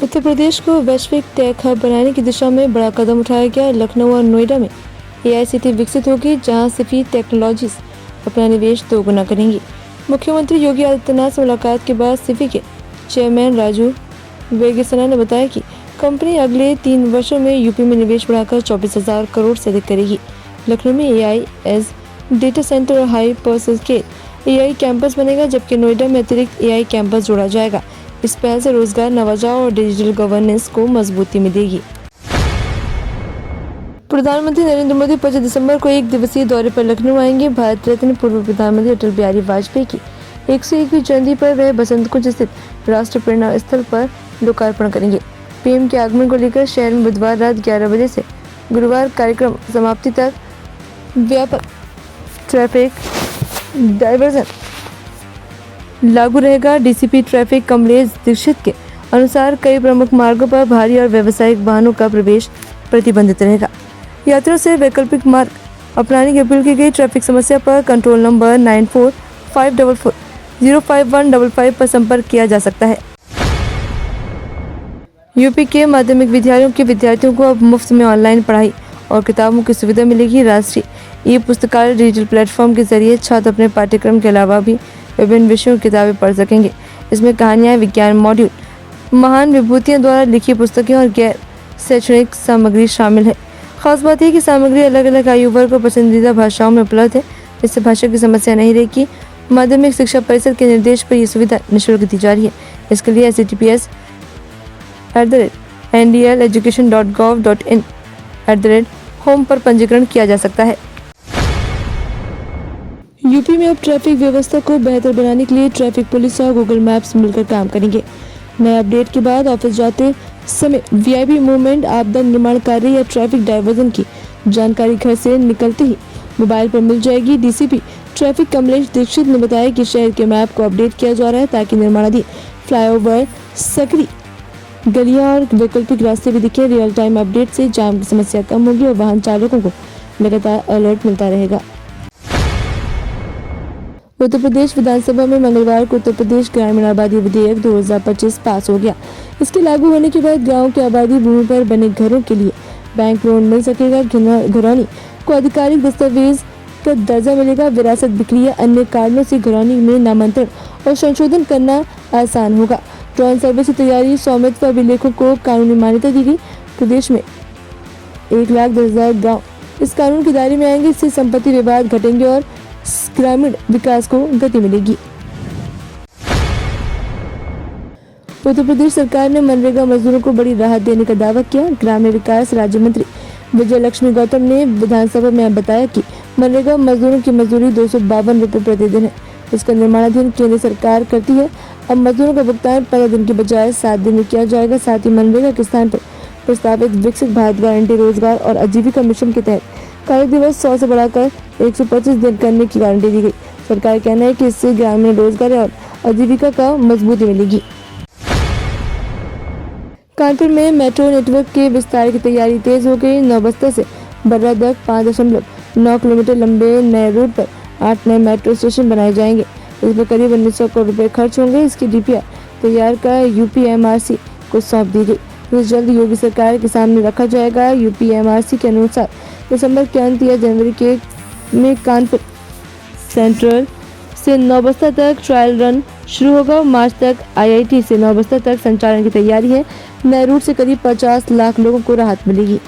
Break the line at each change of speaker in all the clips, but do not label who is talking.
उत्तर प्रदेश को वैश्विक tech hub बनाने की दिशा में बड़ा कदम उठाया गया। लखनऊ और नोएडा में AI सिटी विकसित होगी, जहां सिफी टेक्नोलॉजीज अपना निवेश दोगुना करेंगी। मुख्यमंत्री योगी आदित्यनाथ से मुलाकात के बाद सिफी के चेयरमैन राजू वेगिसना ने बताया कि कंपनी अगले 3 वर्षों में यूपी में निवेश बढ़ाकर 24,000 करोड़ से अधिक करेगी। लखनऊ में AI एज डेटा सेंटर और हाई पर स्केल AI कैंपस बनेगा, जबकि नोएडा में अतिरिक्त AI कैंपस जोड़ा जाएगा। इस पहल से रोजगार, नवाचार और डिजिटल गवर्नेंस को मजबूती मिलेगी। प्रधानमंत्री नरेंद्र मोदी 25 दिसंबर को 1 दिवसीय दौरे पर लखनऊ आएंगे। भारत रत्न पूर्व प्रधानमंत्री अटल बिहारी वाजपेयी की 101वीं जयंती पर वह बसंत कुंज स्थित राष्ट्रीय प्रेरणा स्थल पर लोकार्पण करेंगे। पीएम के आगमन को लेकर शहर में बुधवार रात 11 बजे से गुरुवार कार्यक्रम समाप्ति तक व्यापक ट्रैफिक डायवर्जन लागू रहेगा। डीसीपी ट्रैफिक कमलेश दीक्षित के अनुसार कई प्रमुख मार्गों पर भारी और व्यावसायिक वाहनों का प्रवेश प्रतिबंधित रहेगा। यात्रियों से वैकल्पिक मार्ग अपनाने की अपील की गई। ट्रैफिक समस्या पर कंट्रोल नंबर 9454405155 पर संपर्क किया जा सकता है। यूपी के माध्यमिक विद्यार्थियों को अब मुफ्त में ऑनलाइन पढ़ाई और किताबों की सुविधा मिलेगी। राष्ट्रीय पुस्तकालय डिजिटल प्लेटफॉर्म के जरिए छात्र अपने पाठ्यक्रम के अलावा भी विभिन्न विषयों की किताबें पढ़ सकेंगे। इसमें कहानियाँ, विज्ञान मॉड्यूल, महान विभूतियों द्वारा लिखी पुस्तकें और गैर शैक्षणिक सामग्री शामिल है। खास बात यह कि सामग्री अलग अलग आयु वर्ग और पसंदीदा भाषाओं में उपलब्ध है। इससे भाषा की समस्या नहीं रहेगी। माध्यमिक शिक्षा परिषद के निर्देश पर यह सुविधा निःशुल्क दी जा रही है। इसके लिए https://ndleducation.gov.in होम पर पंजीकरण किया जा सकता है। यूपी में अब ट्रैफिक व्यवस्था को बेहतर बनाने के लिए ट्रैफिक पुलिस और गूगल मैप्स मिलकर काम करेंगे। नए अपडेट के बाद ऑफिस जाते समय वीआईपी मूवमेंट, आपदा निर्माण कार्य या ट्रैफिक डायवर्जन की जानकारी घर से निकलते ही मोबाइल पर मिल जाएगी। डीसीपी ट्रैफिक कमलेश दीक्षित ने बताया कि शहर के मैप को अपडेट किया जा रहा है ताकि निर्माणाधीन फ्लाईओवर, सकरी गलियां और वैकल्पिक रास्ते भी दिखे। रियल टाइम अपडेट से जाम की समस्या कम होगी और वाहन चालकों को लगातार अलर्ट मिलता रहेगा। उत्तर प्रदेश विधानसभा में मंगलवार को उत्तर प्रदेश ग्रामीण आबादी विधेयक 2025 पास हो गया। इसके लागू होने के बाद गांव की आबादी भूमि पर बने घरों के लिए बैंक लोन मिल सकेगा। घरौनी को आधिकारिक दस्तावेज का दर्जा मिलेगा। विरासत, बिक्री या अन्य कारणों से घरौनी में नामांतरण और संशोधन करना आसान होगा। ड्रोन सर्वे से तैयारी, स्वामित्व अभिलेखों को कानूनी मान्यता दी गई। प्रदेश में 1,10,000 गाँव इस कानून के दायरे में आएंगे। इससे संपत्ति विवाद घटेंगे और ग्रामीण विकास को गति मिलेगी। उत्तर प्रदेश सरकार ने मनरेगा मजदूरों को बड़ी राहत देने का दावा किया। ग्रामीण विकास राज्य मंत्री विजय लक्ष्मी गौतम ने विधानसभा में बताया कि मनरेगा मजदूरों की मजदूरी 252 रुपये प्रतिदिन है। इसका निर्माणाधीन केंद्र सरकार करती है। अब मजदूरों का भुगतान 15 दिन के बजाय 7 दिन में किया जाएगा। साथ ही मनरेगा के स्थान पर प्रस्तावित विकसित भारत गारंटी रोजगार और आजीविका मिशन के तहत कार्य दिवस 100 से बढ़ाकर 125 दिन करने की गारंटी दी गई। सरकार का कहना है कि इससे ग्रामीण रोजगार और आजीविका का मजबूती मिलेगी। कानपुर में मेट्रो नेटवर्क के विस्तार की तैयारी तेज हो गई। नौबस्ता से बर्रा तक 5.9 किलोमीटर लंबे नए रूट पर 8 नए मेट्रो स्टेशन बनाए जाएंगे। इसमें करीब 1900 करोड़ रुपए खर्च होंगे। इसकी डीपीआर तैयार कर यूपीएमआरसी को सौंप दी गई। इसे जल्द योगी सरकार के सामने रखा जाएगा। यूपीएमआरसी के अनुसार दिसंबर के अंत या जनवरी के में कानपुर सेंट्रल से नौबस्ता तक ट्रायल रन शुरू होगा। मार्च तक आईआईटी से नौबस्ता तक संचालन की तैयारी है। नए रूट से करीब 50 लाख लोगों को राहत मिलेगी।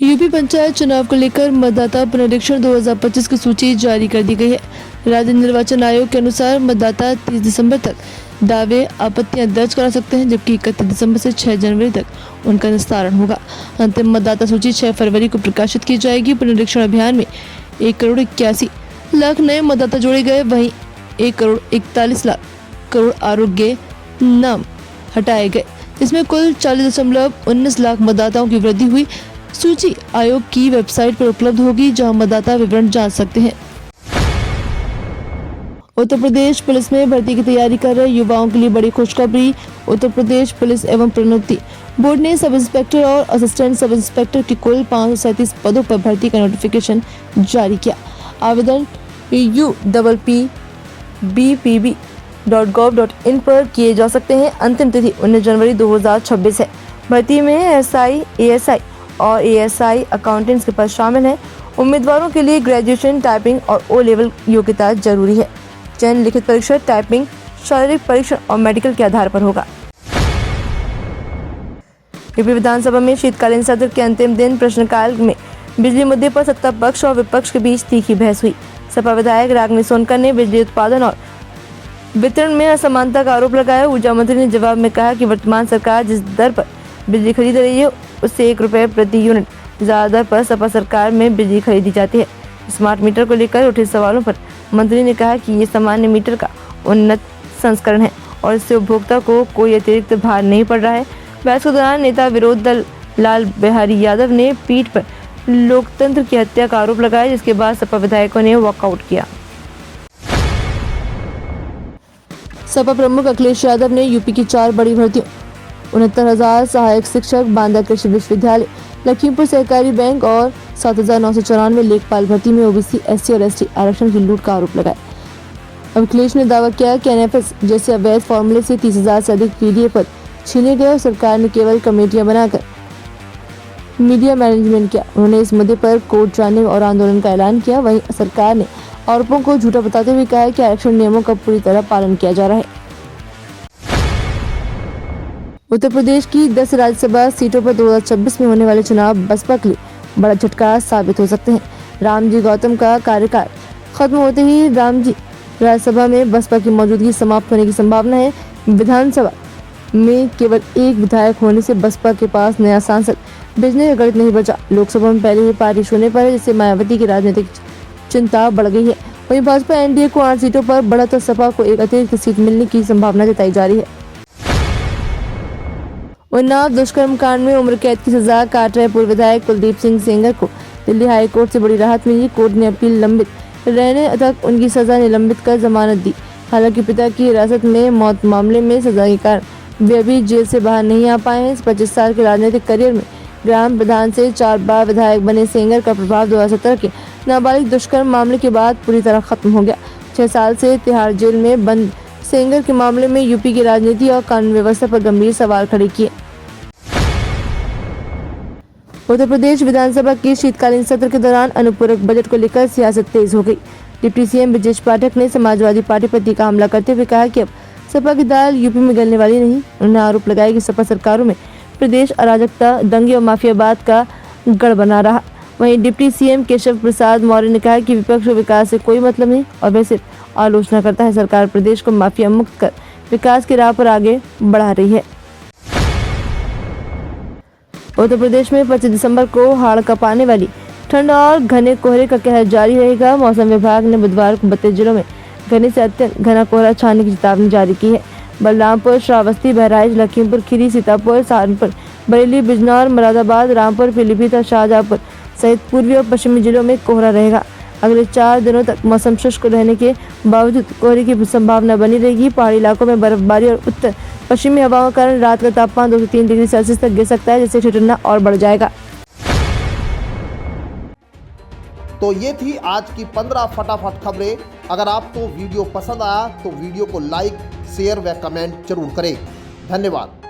यूपी पंचायत चुनाव को लेकर मतदाता पुनरीक्षण 2025 की सूची जारी कर दी गई है। राज्य निर्वाचन आयोग के अनुसार मतदाता 30 दिसंबर तक दावे, आपत्तियां दर्ज करा सकते हैं, जबकि 31 दिसंबर से 6 जनवरी तक उनका निस्तारण होगा। अंतिम मतदाता सूची 6 फरवरी को प्रकाशित की जाएगी। पुनरीक्षण अभियान में 1,81,00,000 नए मतदाता जोड़े गए। वहीं 1,41,00,000 करोड़ आरोग्य नाम हटाए गए। इसमें कुल 40.19 लाख मतदाताओं की वृद्धि हुई। सूची आयोग की वेबसाइट पर उपलब्ध होगी, जहां मतदाता विवरण जांच सकते हैं। उत्तर प्रदेश पुलिस में भर्ती की तैयारी कर रहे युवाओं के लिए बड़ी खुशखबरी। उत्तर प्रदेश पुलिस एवं प्रोन्नति बोर्ड ने सब इंस्पेक्टर और असिस्टेंट सब इंस्पेक्टर की कुल 537 पदों पर भर्ती का नोटिफिकेशन जारी किया। आवेदन UPPB www.bharatiya.gov.in पर किए जा सकते हैं। अंतिम तिथि 19 जनवरी 2026 है। भर्ती में एसआई, एएसआई और एएसआई अकाउंटेंट्स के पद शामिल हैं। उम्मीदवारों के लिए ग्रेजुएशन, टाइपिंग और ओ लेवल योग्यता जरूरी है। चयन लिखित परीक्षा, टाइपिंग, शारीरिक परीक्षण और मेडिकल के आधार पर होगा। यूपी विधानसभा में शीतकालीन सत्र के अंतिम दिन प्रश्नकाल में बिजली मुद्दे पर सत्ता पक्ष और विपक्ष के बीच तीखी बहस हुई। सपा विधायक रागिनी सोनकर ने बिजली उत्पादन और वितरण में असमानता का आरोप लगाया। ऊर्जा मंत्री ने जवाब में कहा कि वर्तमान सरकार जिस दर पर बिजली खरीद रही है उससे 1 रुपये प्रति यूनिट ज्यादा दर पर सपा सरकार में बिजली खरीदी जाती है। स्मार्ट मीटर को लेकर उठे सवालों पर मंत्री ने कहा कि ये सामान्य मीटर का उन्नत संस्करण है और इससे उपभोक्ता को कोई अतिरिक्त भार नहीं पड़ रहा है। बहस के दौरान नेता विरोध दल लाल बिहारी यादव ने पीठ पर लोकतंत्र की हत्या का आरोप लगाया, जिसके बाद सपा विधायकों ने वॉकआउट किया। सपा प्रमुख अखिलेश यादव ने यूपी की 4 बड़ी भर्तियों 69,000 सहायक शिक्षक, बांदा कृषि विश्वविद्यालय, लखीमपुर सहकारी बैंक और 7,994 लेखपाल भर्ती में ओबीसी, एससी और एसटी आरक्षण की लूट का आरोप लगाया। अखिलेश ने दावा किया कि एनएफएस जैसे अवैध फॉर्मूले से 30,000 से अधिक पीडीए पद छीने गए और सरकार ने केवल कमेटियां बनाकर मीडिया मैनेजमेंट किया। उन्होंने इस मुद्दे पर कोर्ट जाने और आंदोलन का ऐलान किया। वहीं सरकार ने आरोपों को झूठा बताते हुए कहा है कि आरक्षण नियमों का पूरी तरह पालन किया जा रहा है। उत्तर प्रदेश की 10 राज्यसभा सीटों पर 2026 में होने वाले चुनाव बसपा के लिए बड़ा झटका साबित हो सकते हैं। रामजी गौतम का कार्यकाल खत्म होते ही रामजी राज्यसभा में बसपा की मौजूदगी समाप्त होने की संभावना है। विधानसभा में केवल एक विधायक होने से बसपा के पास नया सांसद भेजने का गणित नहीं बचा। लोकसभा में पहले ही पारिश होने पर है, जिससे मायावती की राजनीतिक चिंता बढ़ गई है। वहीं भाजपा एनडीए को 8 सीटों पर बढ़त और सपा को एक अतिरिक्त सीट मिलने की संभावना जताई जा रही है। उन्नाव दुष्कर्म कांड में उम्र कैद की सजा काट रहे पूर्व विधायक कुलदीप सिंह सेंगर को दिल्ली हाई कोर्ट से बड़ी राहत मिली। कोर्ट ने अपील लंबित रहने तक उनकी सजा निलंबित कर जमानत दी। हालांकि पिता की हिरासत में मौत मामले में सजा के कारण वे अभी जेल से बाहर नहीं आ पाए हैं। 25 साल के राजनीतिक करियर में ग्राम प्रधान से 4 बार विधायक बने सेंगर का प्रभाव 2017 के नाबालिग दुष्कर्म मामले के बाद पूरी तरह खत्म हो गया। 6 साल से तिहाड़ जेल में बंद सेंगर के मामले में यूपी की राजनीति और कानून व्यवस्था पर गंभीर सवाल खड़े किए। उत्तर प्रदेश विधानसभा के शीतकालीन सत्र के दौरान अनुपूरक बजट को लेकर सियासत तेज हो गई। डिप्टी सीएम ब्रजेश पाठक ने समाजवादी पार्टी पर तीखा हमला करते हुए कहा कि अब सपा की दाल यूपी में गलने वाली नहीं। उन्होंने आरोप लगाया कि सपा सरकारों में प्रदेश अराजकता, दंगे और माफियावाद का गढ़ बना रहा। वहीं डिप्टी सीएम केशव प्रसाद मौर्य ने कहा कि विपक्ष को विकास से कोई मतलब नहीं और वह सिर्फ आलोचना करता है। सरकार प्रदेश को माफिया मुक्त कर विकास की राह पर आगे बढ़ा रही है। उत्तर प्रदेश में 25 दिसंबर को हाड़ कपाने वाली ठंड और घने कोहरे का कहर जारी रहेगा। मौसम विभाग ने बुधवार को 32 जिलों में घने से अत्यंत घना कोहरा छाने की चेतावनी जारी की है। बलरामपुर, श्रावस्ती, बहराइच, लखीमपुर खीरी, सीतापुर, सहारनपुर, बरेली, बिजनौर, मुरादाबाद, रामपुर, पीलीभीत और शाहजहांपुर सहित पूर्वी और पश्चिमी जिलों में कोहरा रहेगा। अगले 4 दिनों तक मौसम शुष्क रहने के बावजूद कोहरे की संभावना बनी रहेगी। पहाड़ी इलाकों में बर्फबारी और उत्तर पश्चिमी हवाओं के कारण रात का तापमान 2 से 3 डिग्री सेल्सियस तक गिर सकता है, जिससे ठिठुरना और बढ़ जाएगा।
तो ये थी आज की 15 फटाफट खबरें। अगर आपको वीडियो पसंद आया तो वीडियो को लाइक, शेयर व कमेंट जरूर करें। धन्यवाद।